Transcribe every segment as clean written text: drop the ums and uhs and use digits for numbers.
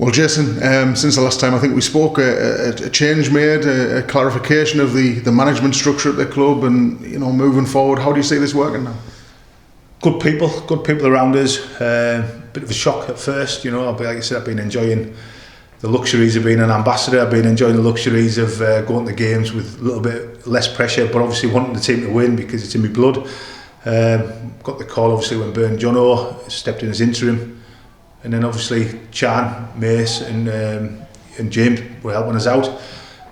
Well, Jason, since the last time I think we spoke, a change made, a clarification of the management structure at the club, and moving forward, how do you see this working now? Good people around us. Bit of a shock at first, like I said, I've been enjoying the luxuries of being an ambassador. I've been enjoying the luxuries of going to games with a little bit less pressure, but obviously wanting the team to win because it's in my blood. Got the call obviously when Bern Jono stepped in as interim. And then obviously Chan, Mace and James were helping us out.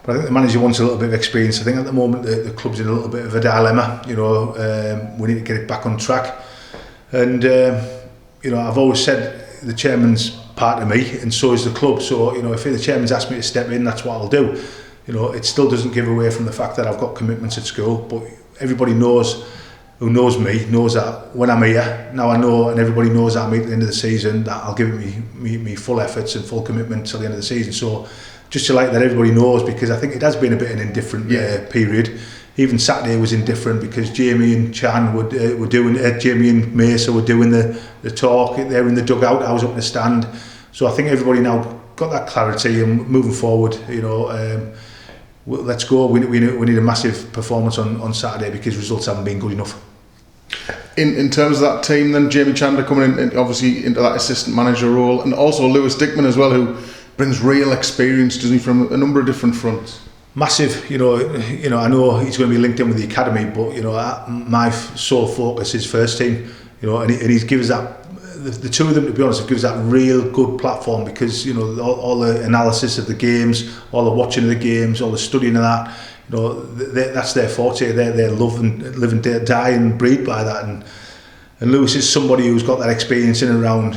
But I think the manager wants a little bit of experience. I think at the moment the club's in a little bit of a dilemma. We need to get it back on track. And I've always said the chairman's part of me, and so is the club. So if the chairman's asked me to step in, that's what I'll do. It still doesn't give away from the fact that I've got commitments at school. But everybody who knows me knows that when I'm here, now I know, and everybody knows that I'm at the end of the season, that I'll give it me full efforts and full commitment till the end of the season. So just to that everybody knows, because I think it has been a bit of an indifferent period. Even Saturday was indifferent because Jamie and Chan were doing Jamie and Mesa were doing the talk. They're in the dugout, I was up in the stand. So I think everybody now got that clarity, and moving forward, let's go. We need a massive performance on Saturday because results haven't been good enough. In terms of that team, then Jamie Chandler coming in obviously into that assistant manager role, and also Lewis Dickman as well, who brings real experience, doesn't he, from a number of different fronts. Massive, I know he's going to be linked in with the academy, but my sole focus is first team, and he's given us that. The two of them, to be honest, have given us that real good platform because all the analysis of the games, all the watching of the games, all the studying of that, that's their forte. They live and die and breed by that. And Lewis is somebody who's got that experience in and around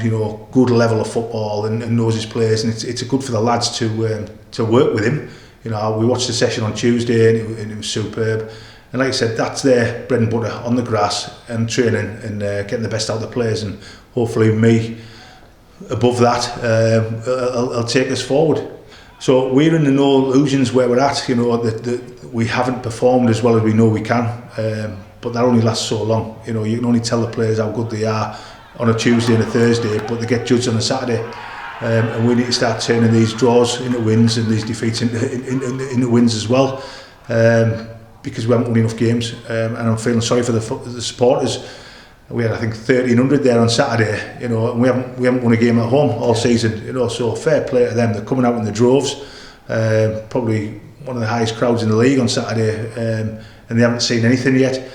good level of football and knows his players, and it's good for the lads to work with him. We watched the session on Tuesday and it was superb. And like I said, that's their bread and butter, on the grass and training and getting the best out of the players, and hopefully me above that will take us forward. So we're in the no illusions where we're at, that we haven't performed as well as we know we can, but that only lasts so long. You can only tell the players how good they are on a Tuesday and a Thursday, but they get judged on a Saturday. And we need to start turning these draws into wins and these defeats into wins as well. Because we haven't won enough games, and I'm feeling sorry for the supporters. We had, I think, 1,300 there on Saturday, and we haven't won a game at home all season, so fair play to them. They're coming out in the droves, probably one of the highest crowds in the league on Saturday, and they haven't seen anything yet.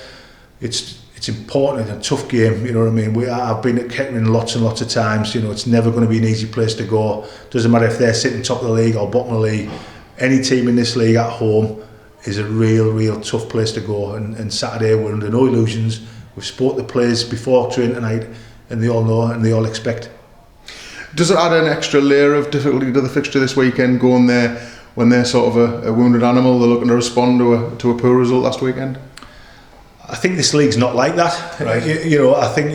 It's important, it's a tough game, you know what I mean. I've been at Kettering lots and lots of times, it's never going to be an easy place to go. Doesn't matter if they're sitting top of the league or bottom of the league. Any team in this league at home is a real tough place to go, and Saturday we're under no illusions. We've spoke to the players before training tonight, and they all know and they all expect. Does it add an extra layer of difficulty to the fixture this weekend, going there when they're sort of a wounded animal, they're looking to respond to a poor result last weekend? I think this league's not like that. Right. I think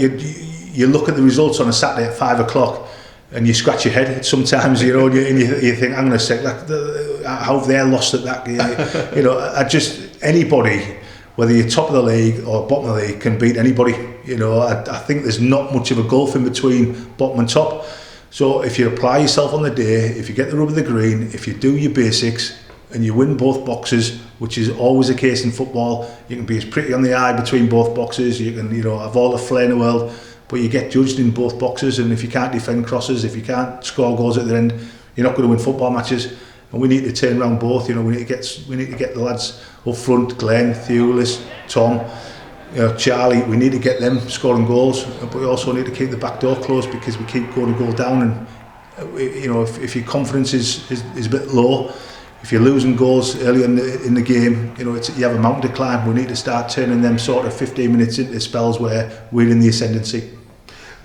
you look at the results on a Saturday at 5 o'clock and you scratch your head sometimes, and you think, I'm going to say, how have they lost at that? Anybody, whether you're top of the league or bottom of the league, can beat anybody. I think there's not much of a gulf in between bottom and top. So if you apply yourself on the day, if you get the rub of the green, if you do your basics and you win both boxes, which is always the case in football, you can be as pretty on the eye between both boxes, you can have all the flair in the world, but you get judged in both boxes, and if you can't defend crosses, if you can't score goals at the end, you're not going to win football matches. And we need to turn around both. We need to get the lads up front, Glenn, Thewlis, Tom, Charlie. We need to get them scoring goals, but we also need to keep the back door closed because we keep going to go down. And if your confidence is a bit low, if you're losing goals early in the game, you have a mountain to climb. We need to start turning them sort of 15 minutes into spells where we're in the ascendancy.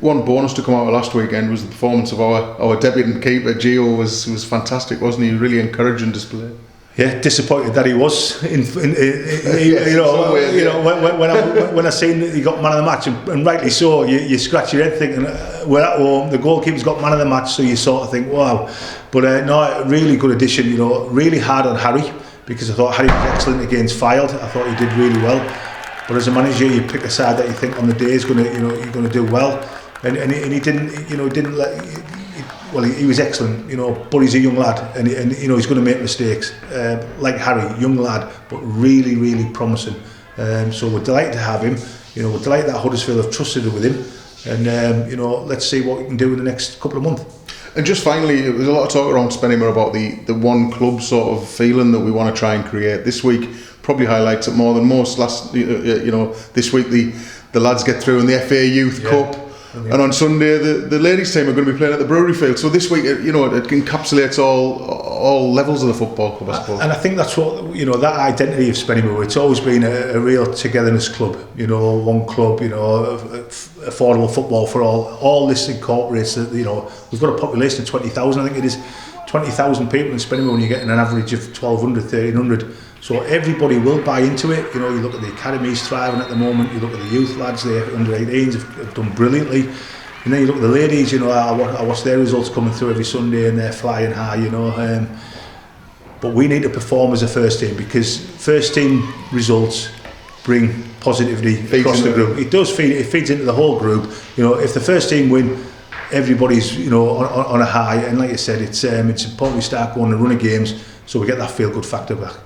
One bonus to come out of last weekend was the performance of our debutant keeper. Gio was fantastic, wasn't he? Really encouraging display. Yeah, disappointed that he was. When I seen that he got man of the match, and rightly so, you scratch your head thinking, we're at home, the goalkeeper's got man of the match, so you sort of think, wow. But no, really good addition. Really hard on Harry, because I thought Harry was excellent against Fylde. I thought he did really well. But as a manager, you pick a side that you think on the day is going to, you're going to do well. And he didn't, well, he was excellent, you know, but he's a young lad, and you know, he's going to make mistakes, like Harry, young lad, but really, really promising. So we're delighted to have him. You know, we're delighted that Huddersfield have trusted with him, and you know, let's see what we can do in the next couple of months. And just finally, there was a lot of talk around Spennymoor about the one club sort of feeling that we want to try and create. This week probably highlights it more than most. This week the lads get through in the FA Youth Cup, and on Sunday the ladies team are going to be playing at the Brewery Field. So this week, you know, it encapsulates all levels of the football club, I suppose. And I think that's what, you know, that identity of Spennymoor. It's always been a real togetherness club. You know, one club. You know, affordable football for all. All this incorporates that. You know, we've got a population of 20,000. I think it is 20,000 people in Spennymoor, and you're getting an average of 1,200, 1,300. So everybody will buy into it. You know, you look at the academies thriving at the moment. You look at the youth lads, the under 18s have done brilliantly. And then you look at the ladies. You know, I watch their results coming through every Sunday, and they're flying high. You know, but we need to perform as a first team, because first team results bring positivity across the group. It does feed. It feeds into the whole group. You know, if the first team win, everybody's, you know, on a high. And like I said, it's important we start going and running games so we get that feel good factor back.